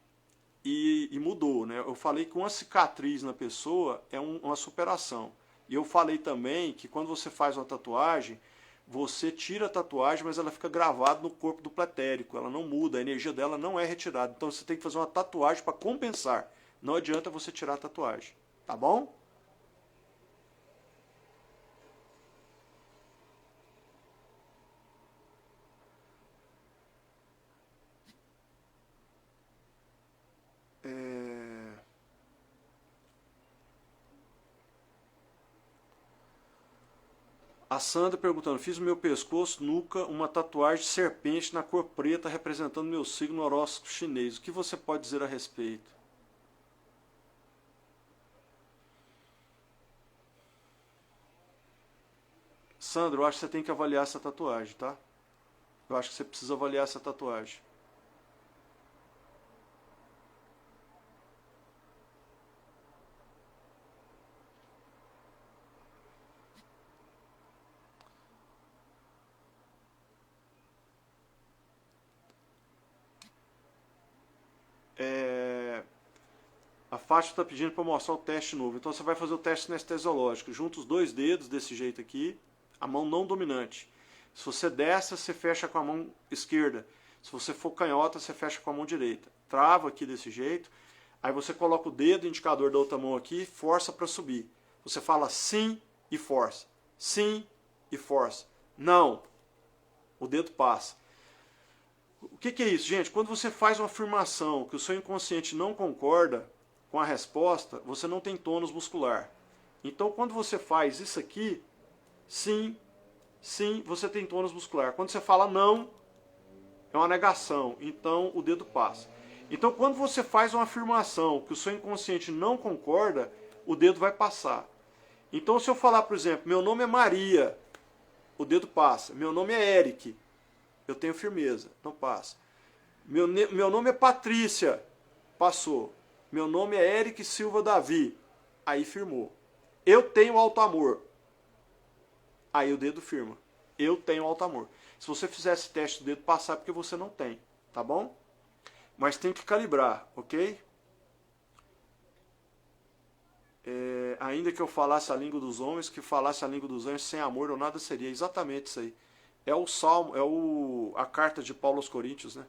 e mudou, né? Eu falei que uma cicatriz na pessoa é uma superação. E eu falei também que quando você faz uma tatuagem, você tira a tatuagem, mas ela fica gravada no corpo do pretérico. Ela não muda, a energia dela não é retirada. Então você tem que fazer uma tatuagem para compensar. Não adianta você tirar a tatuagem, tá bom? A Sandra perguntando, fiz no meu pescoço, nuca, uma tatuagem de serpente na cor preta representando meu signo horóscopo chinês. O que você pode dizer a respeito? Sandra, eu acho que você tem que avaliar essa tatuagem, tá? Eu acho que você precisa avaliar essa tatuagem. A Fátima está pedindo para mostrar o teste novo. Então você vai fazer o teste sinestesiológico. Junta os dois dedos desse jeito aqui, a mão não dominante. Se você desce, você fecha com a mão esquerda. Se você for canhota, você fecha com a mão direita. Trava aqui desse jeito. Aí você coloca o dedo indicador da outra mão aqui, força para subir. Você fala sim e força. Sim e força. Não. O dedo passa. O que é isso, gente? Quando você faz uma afirmação que o seu inconsciente não concorda com a resposta, você não tem tônus muscular. Então, quando você faz isso aqui, sim, sim, você tem tônus muscular. Quando você fala não, é uma negação. Então, o dedo passa. Então, quando você faz uma afirmação que o seu inconsciente não concorda, o dedo vai passar. Então, se eu falar, por exemplo, meu nome é Maria, o dedo passa. Meu nome é Eric, eu tenho firmeza, não passa. Meu nome é Patrícia, passou. Meu nome é Eric Silva Davi, aí firmou. Eu tenho alto amor, aí o dedo firma. Eu tenho alto amor. Se você fizer esse teste do dedo passar, é porque você não tem, tá bom? Mas tem que calibrar, ok? Ainda que eu falasse a língua dos homens, que falasse a língua dos anjos, sem amor ou nada seria. Exatamente isso aí. É o Salmo, a carta de Paulo aos Coríntios, né?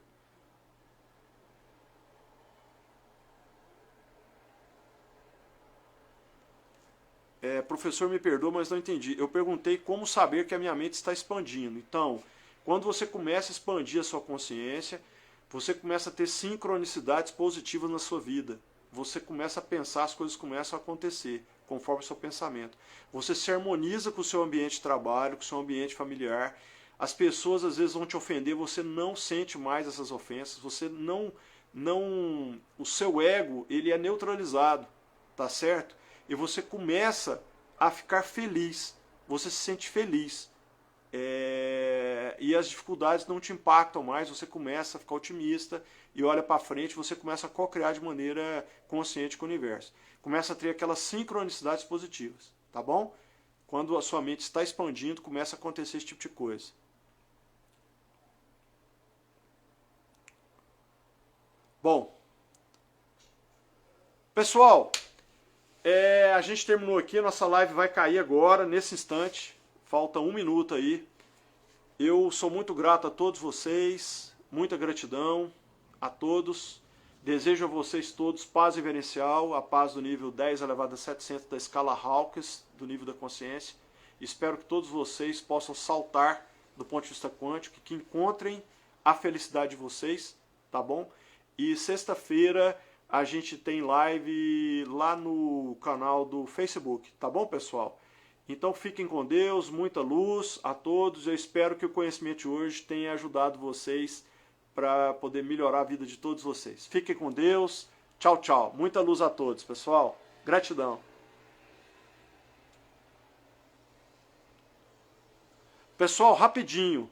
Professor, me perdoa, mas não entendi. Eu perguntei como saber que a minha mente está expandindo. Então, quando você começa a expandir a sua consciência, você começa a ter sincronicidades positivas na sua vida. Você começa a pensar, as coisas começam a acontecer conforme o seu pensamento. Você se harmoniza com o seu ambiente de trabalho, com o seu ambiente familiar. As pessoas às vezes vão te ofender, você não sente mais essas ofensas, você não o seu ego, ele é neutralizado, tá certo? E você começa a ficar feliz, você se sente feliz. E as dificuldades não te impactam mais, você começa a ficar otimista e olha para frente, você começa a co-criar de maneira consciente com o universo. Começa a ter aquelas sincronicidades positivas, tá bom? Quando a sua mente está expandindo, começa a acontecer esse tipo de coisa. Bom, pessoal, a gente terminou aqui, a nossa live vai cair agora, nesse instante, falta 1 minuto aí. Eu sou muito grato a todos vocês, muita gratidão a todos. Desejo a vocês todos paz reverencial, a paz do nível 10 elevado a 700 da escala Hawkins, do nível da consciência. Espero que todos vocês possam saltar do ponto de vista quântico, que encontrem a felicidade de vocês, tá bom? E sexta-feira a gente tem live lá no canal do Facebook, tá bom, pessoal? Então fiquem com Deus, muita luz a todos. Eu espero que o conhecimento de hoje tenha ajudado vocês para poder melhorar a vida de todos vocês. Fiquem com Deus. Tchau, tchau. Muita luz a todos, pessoal. Gratidão. Pessoal, rapidinho.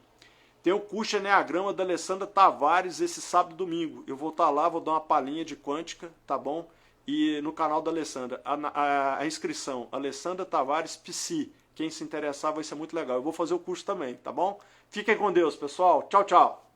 Tem o curso Enneagrama da Alessandra Tavares esse sábado e domingo. Eu vou estar lá, vou dar uma palhinha de quântica, tá bom? E no canal da Alessandra, a inscrição, Alessandra Tavares Psi. Quem se interessar vai ser muito legal. Eu vou fazer o curso também, tá bom? Fiquem com Deus, pessoal. Tchau, tchau.